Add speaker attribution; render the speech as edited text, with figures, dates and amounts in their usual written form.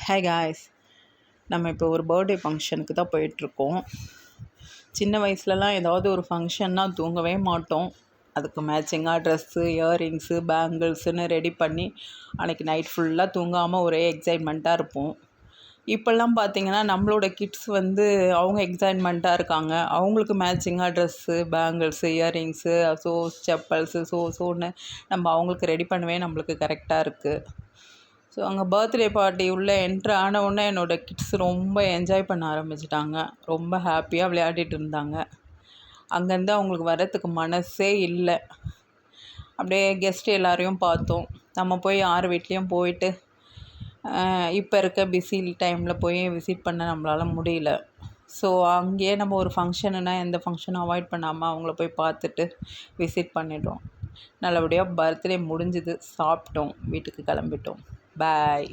Speaker 1: Hey guys, நம்ம இப்போ ஒரு பர்த்டே ஃபங்க்ஷனுக்கு தான் போயிட்டுருக்கோம். சின்ன வயசுலலாம் ஏதாவது ஒரு ஃபங்க்ஷன்னா தூங்கவே மாட்டோம். அதுக்கு மேட்சிங்காக ட்ரெஸ்ஸு, இயரிங்ஸு, பேங்கிள்ஸுன்னு ரெடி பண்ணி அன்றைக்கி நைட் ஃபுல்லாக தூங்காமல் ஒரே எக்ஸைட்மெண்ட்டாக இருப்போம். இப்போல்லாம் பார்த்திங்கன்னா நம்மளோட கிட்ஸ் அவங்க எக்ஸைட்மெண்ட்டாக இருக்காங்க. அவங்களுக்கு மேட்சிங்காக ட்ரெஸ்ஸு, பேங்கிள்ஸு, இயரிங்ஸு, செப்பல்ஸு, ஷூன்னு நம்ம அவங்களுக்கு ரெடி பண்ணவே நம்மளுக்கு கரெக்டாக இருக்குது. ஸோ அங்கே பர்த்டே பார்ட்டி உள்ளே என்ட்ரு ஆனவுடனே என்னோடய கிட்ஸ் ரொம்ப என்ஜாய் பண்ண ஆரம்பிச்சிட்டாங்க. ரொம்ப ஹாப்பியாக விளையாடிட்டு இருந்தாங்க. அங்கேருந்து அவங்களுக்கு வர்றதுக்கு மனசே இல்லை. அப்படியே கெஸ்ட் எல்லோரையும் பார்த்தோம். நம்ம போய் யார் வீட்லேயும் போயிட்டு இப்போ இருக்க பிஸி டைமில் போய் விசிட் பண்ண நம்மளால் முடியல. ஸோ அங்கேயே நம்ம ஒரு ஃபங்க்ஷனுன்னா எந்த ஃபங்க்ஷனும் அவாய்ட் பண்ணாமல் அவங்கள போய் பார்த்துட்டு விசிட் பண்ணிட்டோம். நல்லபடியாக பர்த்டே முடிஞ்சுது, சாப்பிட்டோம், வீட்டுக்கு கிளம்பிட்டோம். பாய்.